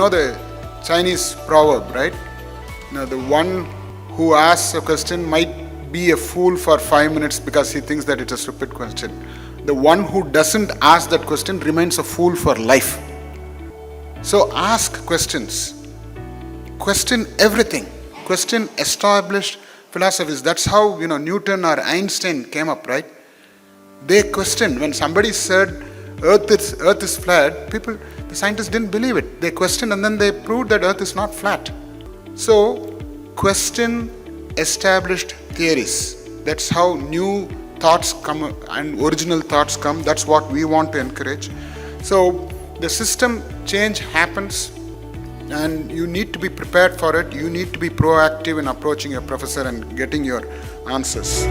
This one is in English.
the Chinese proverb, right? The one who asks a question might be a fool for 5 minutes because he thinks that it's a stupid question. The one who doesn't ask that question remains a fool for life. So ask questions. Question everything. Question established philosophies. That's how Newton or Einstein came up, right? They questioned. When somebody said Earth is flat, the scientists didn't believe it. They questioned and then they proved that Earth is not flat. So question established theories. That's how new thoughts come and original thoughts come. That's what we want to encourage. So the system change happens and you need to be prepared for it. You need to be proactive in approaching your professor and getting your answers.